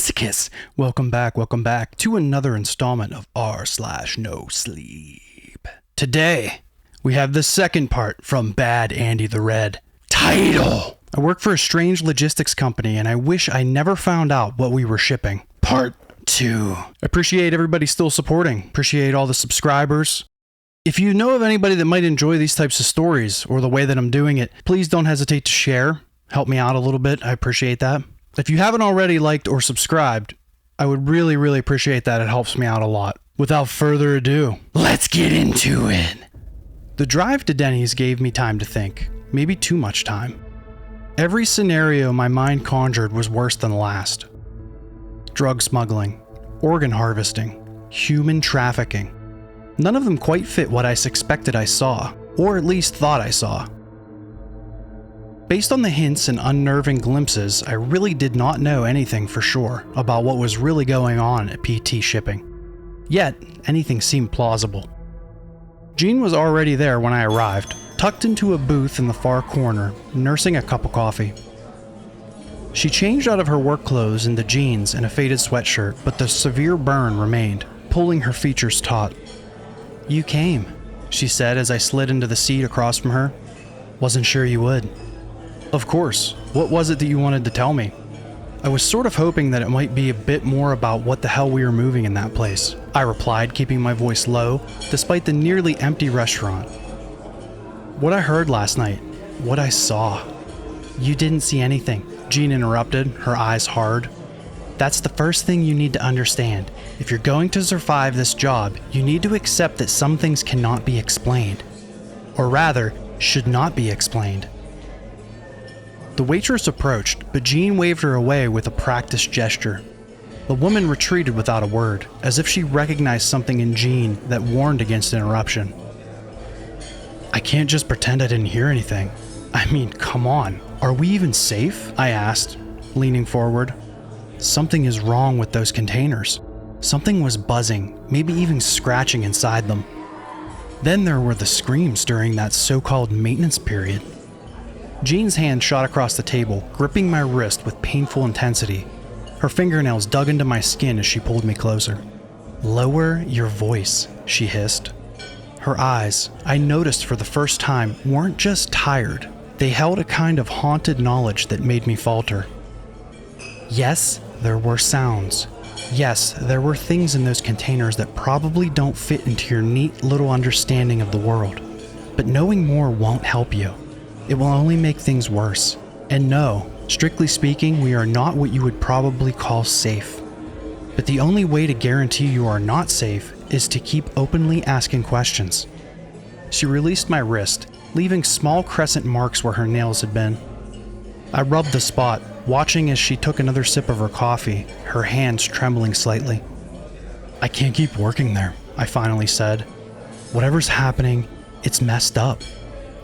masochists! Welcome back to another installment of r/no sleep. Today, we have the second part from Bad Andy the Red. Title! I work for a strange logistics company and I wish I never found out what we were shipping. Part 2. Appreciate everybody still supporting. Appreciate all the subscribers. If you know of anybody that might enjoy these types of stories or the way that I'm doing it, please don't hesitate to share. Help me out a little bit. I appreciate that. If you haven't already liked or subscribed, I would really appreciate that. It helps me out a lot. Without further ado, let's get into it. The drive to Denny's gave me time to think. Maybe too much time. Every scenario my mind conjured was worse than the last. Drug smuggling, organ harvesting, human trafficking. None of them quite fit what I suspected I saw, or at least thought I saw. Based on the hints and unnerving glimpses, I really did not know anything for sure about what was really going on at PT Shipping. Yet, anything seemed plausible. Jean was already there when I arrived, tucked into a booth in the far corner, nursing a cup of coffee. She changed out of her work clothes into jeans and a faded sweatshirt, but the severe burn remained, pulling her features taut. "You came," she said as I slid into the seat across from her. "Wasn't sure you would." "Of course. What was it that you wanted to tell me?" I was sort of hoping that it might be a bit more about what the hell we were moving in that place, I replied, keeping my voice low, despite the nearly empty restaurant. "What I heard last night. What I saw." "You didn't see anything," Jean interrupted, her eyes hard. "That's the first thing you need to understand. If you're going to survive this job, you need to accept that some things cannot be explained. Or rather, should not be explained." The waitress approached, but Jean waved her away with a practiced gesture. The woman retreated without a word, as if she recognized something in Jean that warned against interruption. "I can't just pretend I didn't hear anything. I mean, come on. Are we even safe?" I asked, leaning forward. "Something is wrong with those containers." Something was buzzing, maybe even scratching inside them. Then there were the screams during that so-called maintenance period. Jean's hand shot across the table, gripping my wrist with painful intensity. Her fingernails dug into my skin as she pulled me closer. "Lower your voice," she hissed. Her eyes, I noticed for the first time, weren't just tired. They held a kind of haunted knowledge that made me falter. "Yes, there were sounds. Yes, there were things in those containers that probably don't fit into your neat little understanding of the world. But knowing more won't help you. It will only make things worse. And no, strictly speaking, we are not what you would probably call safe. But the only way to guarantee you are not safe is to keep openly asking questions." She released my wrist, leaving small crescent marks where her nails had been. I rubbed the spot, watching as she took another sip of her coffee, her hands trembling slightly. "I can't keep working there," I finally said. "Whatever's happening, it's messed up.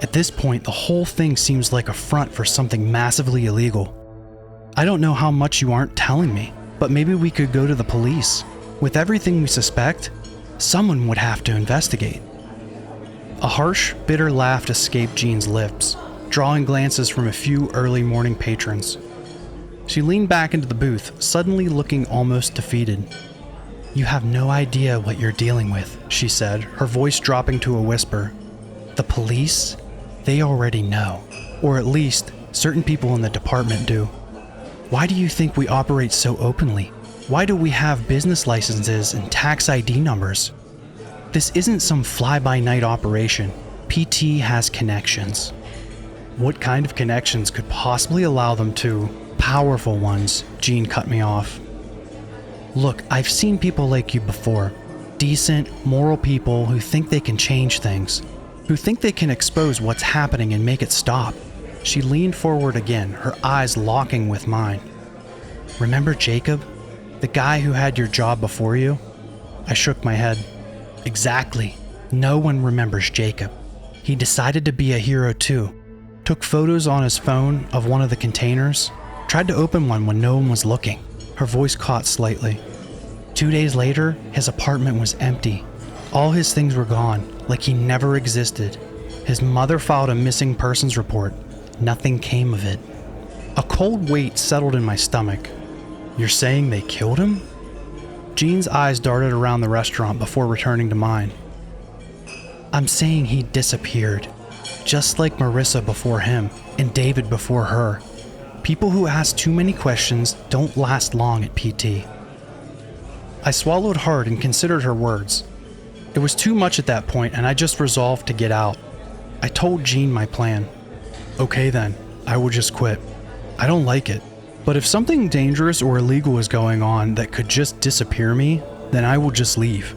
At this point, the whole thing seems like a front for something massively illegal. I don't know how much you aren't telling me, but maybe we could go to the police. With everything we suspect, someone would have to investigate." A harsh, bitter laugh escaped Jean's lips, drawing glances from a few early morning patrons. She leaned back into the booth, suddenly looking almost defeated. "You have no idea what you're dealing with," she said, her voice dropping to a whisper. "The police? They already know. Or at least, certain people in the department do. Why do you think we operate so openly? Why do we have business licenses and tax ID numbers? This isn't some fly-by-night operation. PT has connections." "What kind of connections could possibly allow them to?" "Powerful ones," Jean cut me off. "Look, I've seen people like you before. Decent, moral people who think they can change things. Who think they can expose what's happening and make it stop." She leaned forward again, her eyes locking with mine. "Remember Jacob? The guy who had your job before you?" I shook my head. "Exactly. No one remembers Jacob. He decided to be a hero too. Took photos on his phone of one of the containers. Tried to open one when no one was looking." Her voice caught slightly. 2 days later, his apartment was empty. All his things were gone, like he never existed. His mother filed a missing persons report. Nothing came of it. A cold weight settled in my stomach. You're saying they killed him? Jean's eyes darted around the restaurant before returning to mine. I'm saying he disappeared, just like Marissa before him and David before her. People who ask too many questions don't last long at PT. I swallowed hard and considered her words. It was too much at that point, and I just resolved to get out. I told Jean my plan. Okay then, I will just quit. I don't like it. But if something dangerous or illegal is going on that could just disappear me, then I will just leave.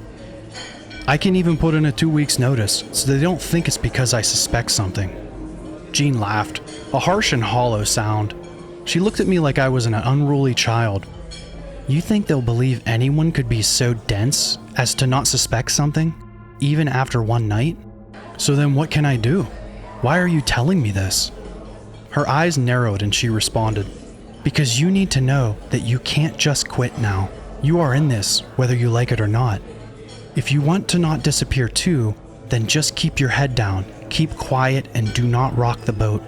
I can even put in a 2 weeks notice so they don't think it's because I suspect something. Jean laughed, a harsh and hollow sound. She looked at me like I was an unruly child. You think they'll believe anyone could be so dense as to not suspect something, even after one night? So then what can I do? Why are you telling me this? Her eyes narrowed and she responded, because you need to know that you can't just quit now. You are in this, whether you like it or not. If you want to not disappear too, then just keep your head down, keep quiet, and do not rock the boat.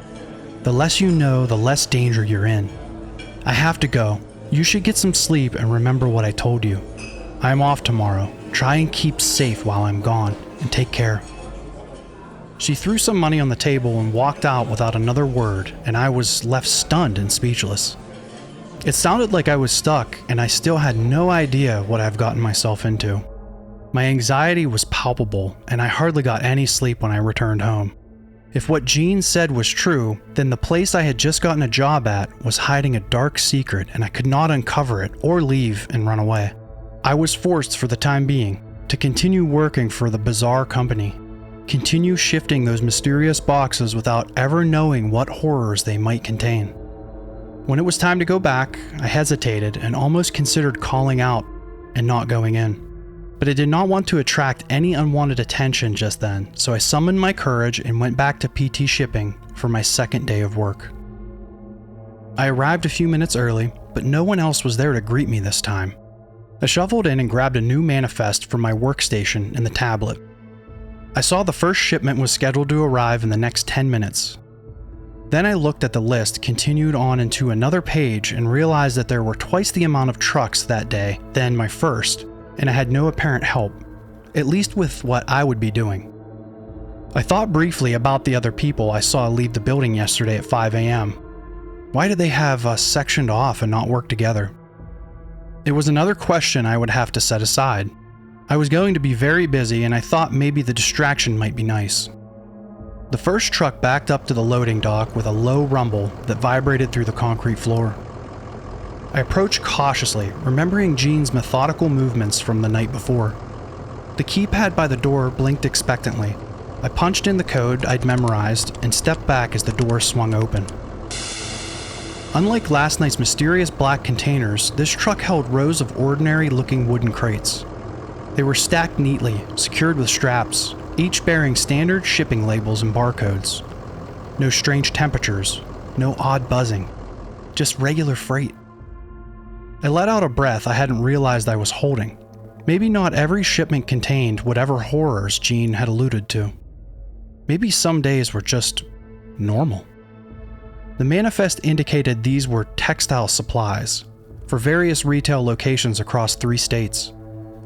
The less you know, the less danger you're in. I have to go. You should get some sleep and remember what I told you. I'm off tomorrow. Try and keep safe while I'm gone, and take care. She threw some money on the table and walked out without another word, and I was left stunned and speechless. It sounded like I was stuck, and I still had no idea what I've gotten myself into. My anxiety was palpable, and I hardly got any sleep when I returned home. If what Jean said was true, then the place I had just gotten a job at was hiding a dark secret, and I could not uncover it or leave and run away. I was forced, for the time being, to continue working for the bizarre company, continue shifting those mysterious boxes without ever knowing what horrors they might contain. When it was time to go back, I hesitated and almost considered calling out and not going in. But I did not want to attract any unwanted attention just then, so I summoned my courage and went back to PT Shipping for my second day of work. I arrived a few minutes early, but no one else was there to greet me this time. I shuffled in and grabbed a new manifest from my workstation and the tablet. I saw the first shipment was scheduled to arrive in the next 10 minutes. Then I looked at the list, continued on into another page, and realized that there were twice the amount of trucks that day than my first, and I had no apparent help, at least with what I would be doing. I thought briefly about the other people I saw leave the building yesterday at 5 a.m. Why did they have us sectioned off and not work together? It was another question I would have to set aside. I was going to be very busy, and I thought maybe the distraction might be nice. The first truck backed up to the loading dock with a low rumble that vibrated through the concrete floor. I approached cautiously, remembering Jean's methodical movements from the night before. The keypad by the door blinked expectantly. I punched in the code I'd memorized and stepped back as the door swung open. Unlike last night's mysterious black containers, this truck held rows of ordinary-looking wooden crates. They were stacked neatly, secured with straps, each bearing standard shipping labels and barcodes. No strange temperatures, no odd buzzing, just regular freight. I let out a breath I hadn't realized I was holding. Maybe not every shipment contained whatever horrors Jean had alluded to. Maybe some days were just normal. The manifest indicated these were textile supplies for various retail locations across 3 states.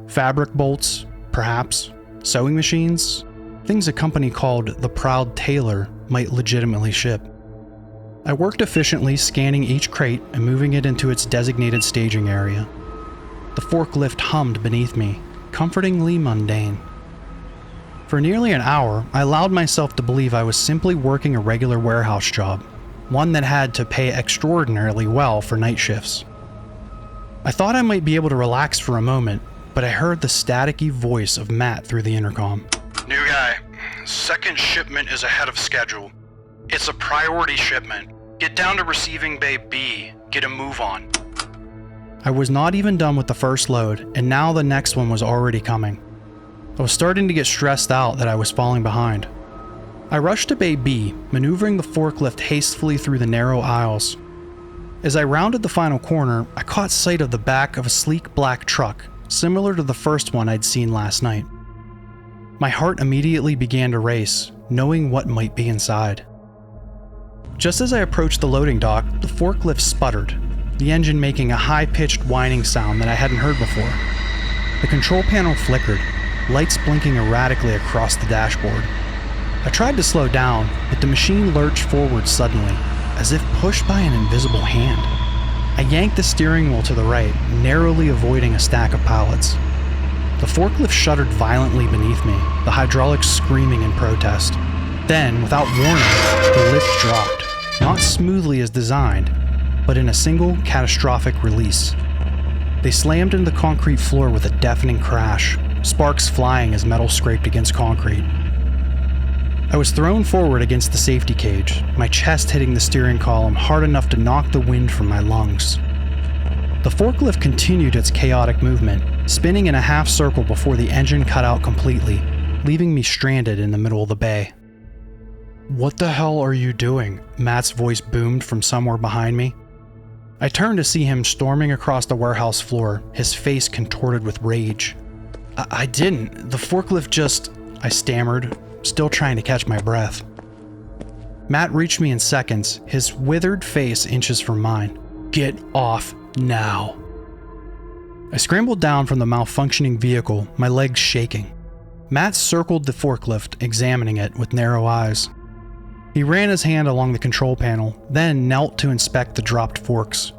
Fabric bolts, perhaps, sewing machines, things a company called The Proud Tailor might legitimately ship. I worked efficiently, scanning each crate and moving it into its designated staging area. The forklift hummed beneath me, comfortingly mundane. For nearly an hour, I allowed myself to believe I was simply working a regular warehouse job, one that had to pay extraordinarily well for night shifts. I thought I might be able to relax for a moment, but I heard the staticky voice of Matt through the intercom. New guy, second shipment is ahead of schedule. It's a priority shipment. Get down to receiving bay B. Get a move on. I was not even done with the first load, and now the next one was already coming. I was starting to get stressed out that I was falling behind. I rushed to bay B, maneuvering the forklift hastily through the narrow aisles. As I rounded the final corner, I caught sight of the back of a sleek black truck, similar to the first one I'd seen last night. My heart immediately began to race, knowing what might be inside. Just as I approached the loading dock, the forklift sputtered. the engine making a high-pitched whining sound that I hadn't heard before. The control panel flickered, lights blinking erratically across the dashboard. I tried to slow down, but the machine lurched forward suddenly, as if pushed by an invisible hand. I yanked the steering wheel to the right, narrowly avoiding a stack of pallets. The forklift shuddered violently beneath me, the hydraulics screaming in protest. Then, without warning, the lift dropped, not smoothly as designed, but in a single catastrophic release. They slammed into the concrete floor with a deafening crash, sparks flying as metal scraped against concrete. I was thrown forward against the safety cage, my chest hitting the steering column hard enough to knock the wind from my lungs. The forklift continued its chaotic movement, spinning in a half circle before the engine cut out completely, leaving me stranded in the middle of the bay. "What the hell are you doing?" Matt's voice boomed from somewhere behind me. I turned to see him storming across the warehouse floor, his face contorted with rage. I didn't. The forklift just... I stammered, still trying to catch my breath. Matt reached me in seconds, his withered face inches from mine. "Get off now." I scrambled down from the malfunctioning vehicle, my legs shaking. Matt circled the forklift, examining it with narrow eyes. He ran his hand along the control panel, then knelt to inspect the dropped forks.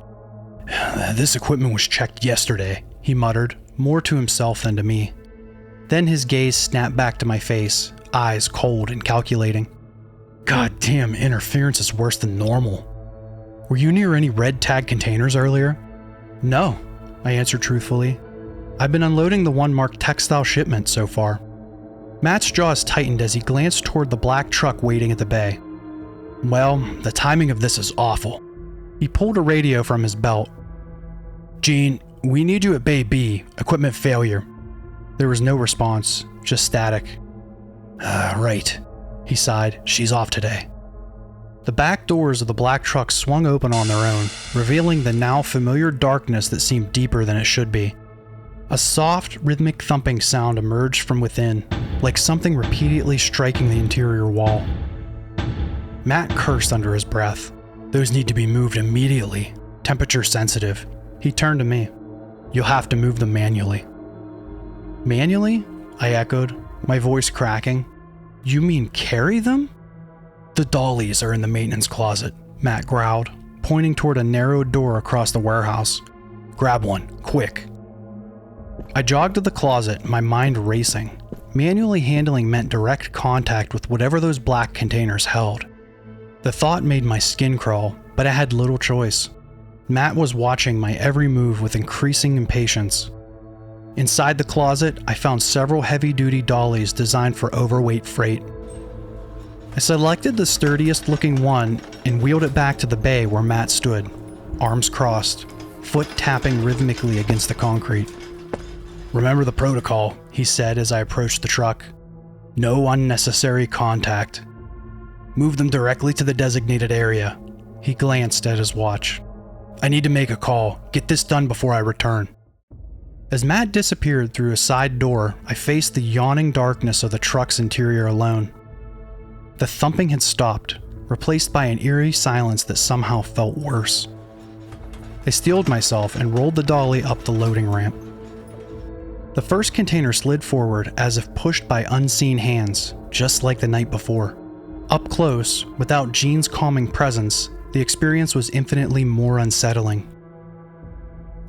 "This equipment was checked yesterday," he muttered, more to himself than to me. Then his gaze snapped back to my face, eyes cold and calculating. "Goddamn interference is worse than normal. Were you near any red tag containers earlier?" "No," I answered truthfully. "I've been unloading the one marked textile shipment so far." Matt's jaws tightened as he glanced toward the black truck waiting at the bay. "Well, the timing of this is awful." He pulled a radio from his belt. "Gene, we need you at Bay B. Equipment failure." There was no response, just static. Right," he sighed. "She's off today." The back doors of the black truck swung open on their own, revealing the now familiar darkness that seemed deeper than it should be. A soft, rhythmic thumping sound emerged from within, like something repeatedly striking the interior wall. Matt cursed under his breath. "Those need to be moved immediately. Temperature sensitive." He turned to me. "You'll have to move them manually." "Manually?" I echoed, my voice cracking. "You mean carry them?" "The dollies are in the maintenance closet," Matt growled, pointing toward a narrow door across the warehouse. "Grab one, quick." I jogged to the closet, my mind racing. Manually handling meant direct contact with whatever those black containers held. The thought made my skin crawl, but I had little choice. Matt was watching my every move with increasing impatience. Inside the closet, I found several heavy-duty dollies designed for overweight freight. I selected the sturdiest looking one and wheeled it back to the bay where Matt stood, arms crossed, foot tapping rhythmically against the concrete. "Remember the protocol," he said as I approached the truck. "No unnecessary contact. Move them directly to the designated area." He glanced at his watch. "I need to make a call. Get this done before I return." As Matt disappeared through a side door, I faced the yawning darkness of the truck's interior alone. The thumping had stopped, replaced by an eerie silence that somehow felt worse. I steeled myself and rolled the dolly up the loading ramp. The first container slid forward as if pushed by unseen hands, just like the night before. Up close, without Gene's calming presence, the experience was infinitely more unsettling.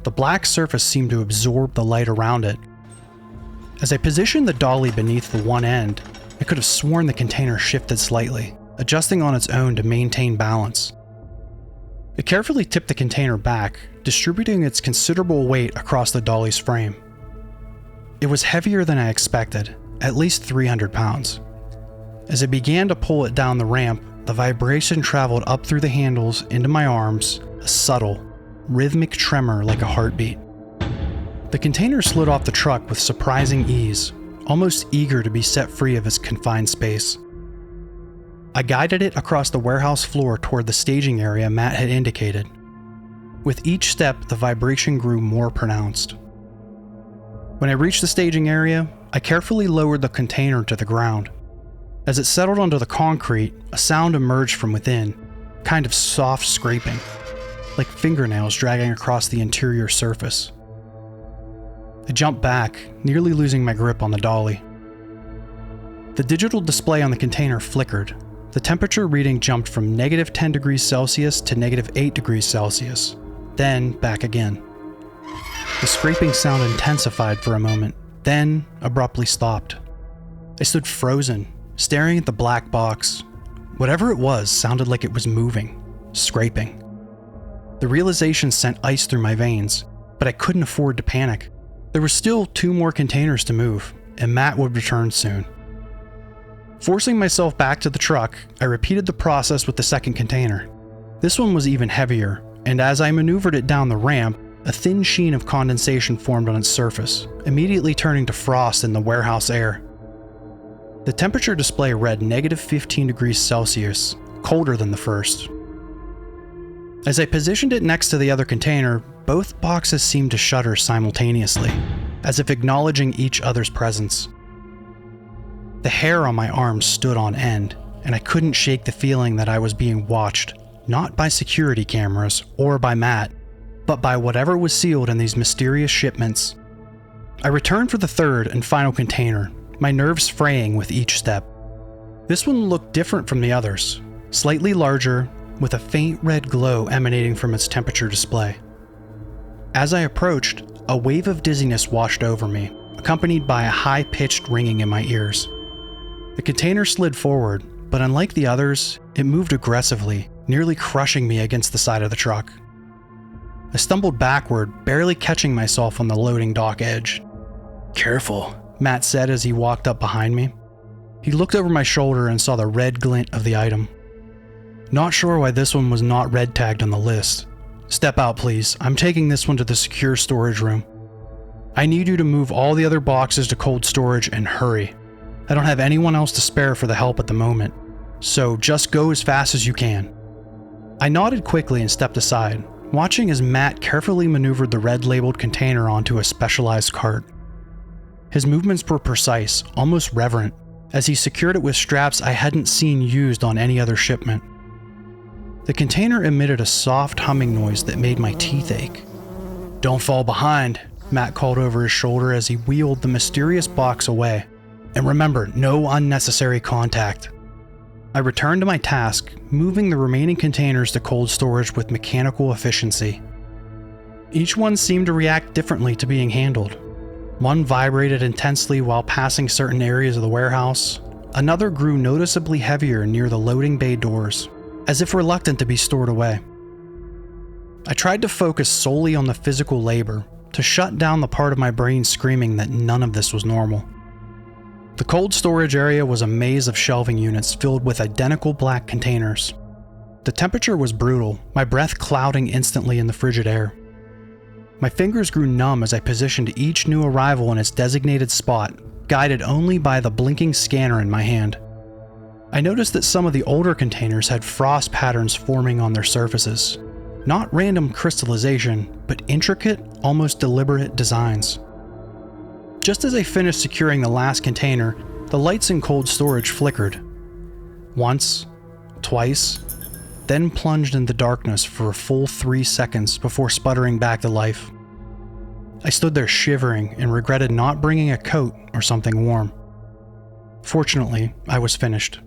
The black surface seemed to absorb the light around it. As I positioned the dolly beneath the one end, I could have sworn the container shifted slightly, adjusting on its own to maintain balance. It carefully tipped the container back, distributing its considerable weight across the dolly's frame. It was heavier than I expected, at least 300 pounds. As I began to pull it down the ramp, the vibration traveled up through the handles into my arms, a subtle, rhythmic tremor like a heartbeat. The container slid off the truck with surprising ease, almost eager to be set free of its confined space. I guided it across the warehouse floor toward the staging area Matt had indicated. With each step, the vibration grew more pronounced. When I reached the staging area, I carefully lowered the container to the ground. As it settled onto the concrete, a sound emerged from within, kind of soft scraping. like fingernails dragging across the interior surface. I jumped back, nearly losing my grip on the dolly. The digital display on the container flickered. The temperature reading jumped from -10 degrees Celsius to -8 degrees Celsius, then back again. The scraping sound intensified for a moment, then abruptly stopped. I stood frozen, staring at the black box. Whatever it was sounded like it was moving, scraping. The realization sent ice through my veins, but I couldn't afford to panic. There were still 2 more containers to move, and Matt would return soon. Forcing myself back to the truck, I repeated the process with the second container. This one was even heavier, and as I maneuvered it down the ramp, a thin sheen of condensation formed on its surface, immediately turning to frost in the warehouse air. The temperature display read -15 degrees Celsius, colder than the first. As I positioned it next to the other container, both boxes seemed to shudder simultaneously, as if acknowledging each other's presence. The hair on my arms stood on end, and I couldn't shake the feeling that I was being watched, not by security cameras or by Matt, but by whatever was sealed in these mysterious shipments. I returned for the third and final container, my nerves fraying with each step. This one looked different from the others, slightly larger, with a faint red glow emanating from its temperature display. As I approached, a wave of dizziness washed over me, accompanied by a high-pitched ringing in my ears. The container slid forward, but unlike the others, it moved aggressively, nearly crushing me against the side of the truck. I stumbled backward, barely catching myself on the loading dock edge. "Careful," Matt said as he walked up behind me. He looked over my shoulder and saw the red glint of the item. Not sure why this one was not red tagged on the list. "Step out, please. I'm taking this one to the secure storage room. I need you to move all the other boxes to cold storage and hurry. I don't have anyone else to spare for the help at the moment, so just go as fast as you can." I nodded quickly and stepped aside, watching as Matt carefully maneuvered the red-labeled container onto a specialized cart. His movements were precise, almost reverent, as he secured it with straps I hadn't seen used on any other shipment. The container emitted a soft humming noise that made my teeth ache. "Don't fall behind," Matt called over his shoulder as he wheeled the mysterious box away. "And remember, no unnecessary contact." I returned to my task, moving the remaining containers to cold storage with mechanical efficiency. Each one seemed to react differently to being handled. One vibrated intensely while passing certain areas of the warehouse. Another grew noticeably heavier near the loading bay doors, as if reluctant to be stored away. I tried to focus solely on the physical labor, to shut down the part of my brain screaming that none of this was normal. The cold storage area was a maze of shelving units filled with identical black containers. The temperature was brutal, my breath clouding instantly in the frigid air. My fingers grew numb as I positioned each new arrival in its designated spot, guided only by the blinking scanner in my hand. I noticed that some of the older containers had frost patterns forming on their surfaces. Not random crystallization, but intricate, almost deliberate designs. Just as I finished securing the last container, the lights in cold storage flickered. Once, twice, then plunged into darkness for a full 3 seconds before sputtering back to life. I stood there shivering and regretted not bringing a coat or something warm. Fortunately, I was finished.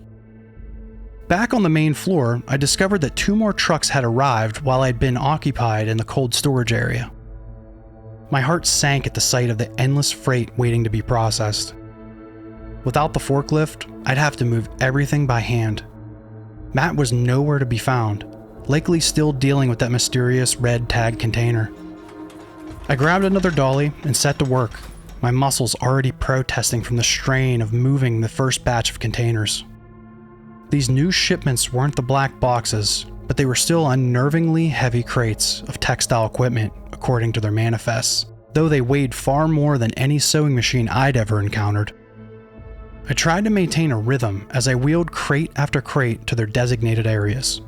Back on the main floor, I discovered that 2 more trucks had arrived while I'd been occupied in the cold storage area. My heart sank at the sight of the endless freight waiting to be processed. Without the forklift, I'd have to move everything by hand. Matt was nowhere to be found, likely still dealing with that mysterious red tag container. I grabbed another dolly and set to work, my muscles already protesting from the strain of moving the first batch of containers. These new shipments weren't the black boxes, but they were still unnervingly heavy crates of textile equipment, according to their manifests, though they weighed far more than any sewing machine I'd ever encountered. I tried to maintain a rhythm as I wheeled crate after crate to their designated areas.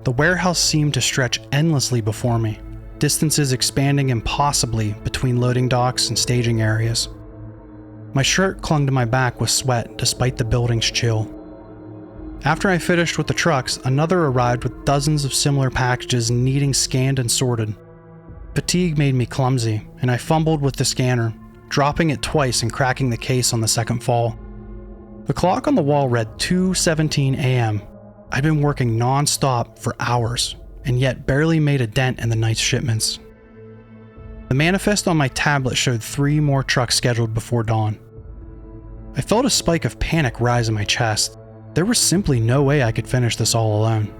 The warehouse seemed to stretch endlessly before me, distances expanding impossibly between loading docks and staging areas. My shirt clung to my back with sweat despite the building's chill. After I finished with the trucks, another arrived with dozens of similar packages needing scanned and sorted. Fatigue made me clumsy, and I fumbled with the scanner, dropping it twice and cracking the case on the second fall. The clock on the wall read 2:17 a.m. I'd been working non-stop for hours, and yet barely made a dent in the night's shipments. The manifest on my tablet showed 3 more trucks scheduled before dawn. I felt a spike of panic rise in my chest. There was simply no way I could finish this all alone.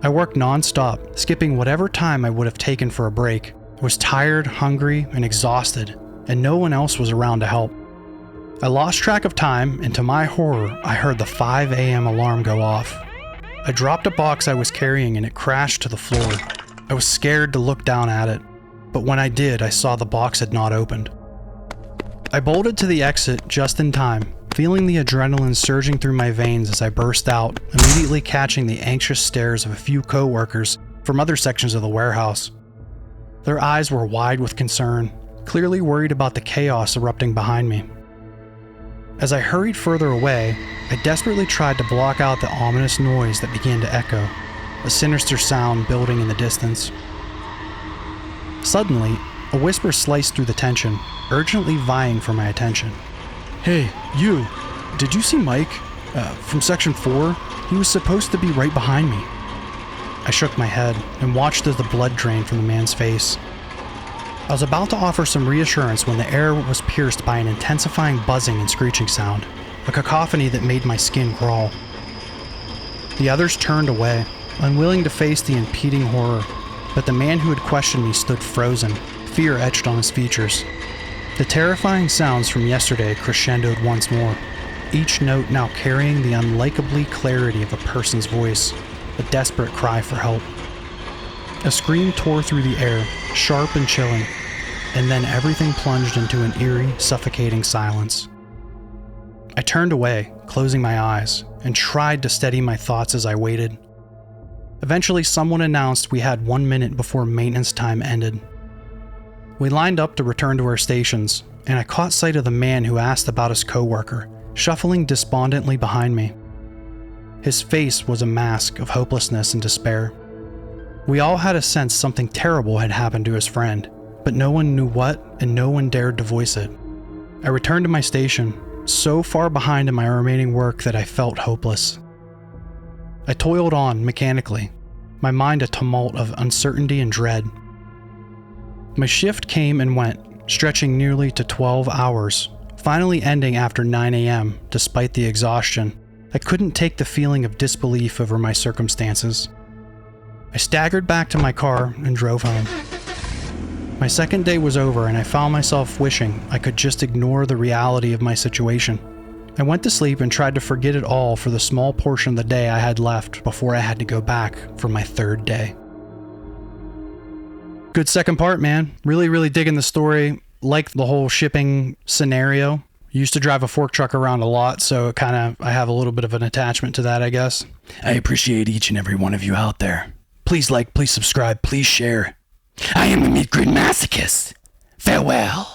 I worked non-stop, skipping whatever time I would have taken for a break. I was tired, hungry, and exhausted, and no one else was around to help. I lost track of time, and to my horror, I heard the 5 a.m. alarm go off. I dropped a box I was carrying and it crashed to the floor. I was scared to look down at it, but when I did, I saw the box had not opened. I bolted to the exit just in time, feeling the adrenaline surging through my veins as I burst out, immediately catching the anxious stares of a few co-workers from other sections of the warehouse. Their eyes were wide with concern, clearly worried about the chaos erupting behind me. As I hurried further away, I desperately tried to block out the ominous noise that began to echo, a sinister sound building in the distance. Suddenly, a whisper sliced through the tension, urgently vying for my attention. "Hey, you! Did you see Mike? From Section 4? He was supposed to be right behind me." I shook my head and watched as the blood drained from the man's face. I was about to offer some reassurance when the air was pierced by an intensifying buzzing and screeching sound, a cacophony that made my skin crawl. The others turned away, unwilling to face the impeding horror, but the man who had questioned me stood frozen, fear etched on his features. The terrifying sounds from yesterday crescendoed once more, each note now carrying the unlikable clarity of a person's voice, a desperate cry for help. A scream tore through the air, sharp and chilling, and then everything plunged into an eerie, suffocating silence. I turned away, closing my eyes, and tried to steady my thoughts as I waited. Eventually, someone announced we had 1 minute before maintenance time ended. We lined up to return to our stations, and I caught sight of the man who asked about his coworker, shuffling despondently behind me. His face was a mask of hopelessness and despair. We all had a sense something terrible had happened to his friend, but no one knew what, and no one dared to voice it. I returned to my station, so far behind in my remaining work that I felt hopeless. I toiled on mechanically, my mind a tumult of uncertainty and dread. My shift came and went, stretching nearly to 12 hours, finally ending after 9 a.m. despite the exhaustion. I couldn't take the feeling of disbelief over my circumstances. I staggered back to my car and drove home. My second day was over and I found myself wishing I could just ignore the reality of my situation. I went to sleep and tried to forget it all for the small portion of the day I had left before I had to go back for my 3rd day. Good second part, man. Really digging the story. Like the whole shipping scenario. Used to drive a fork truck around a lot, so I have a little bit of an attachment to that, I guess. I appreciate each and every one of you out there. Please like, please subscribe, please share. I am the Mid-Grade Masochist. Farewell.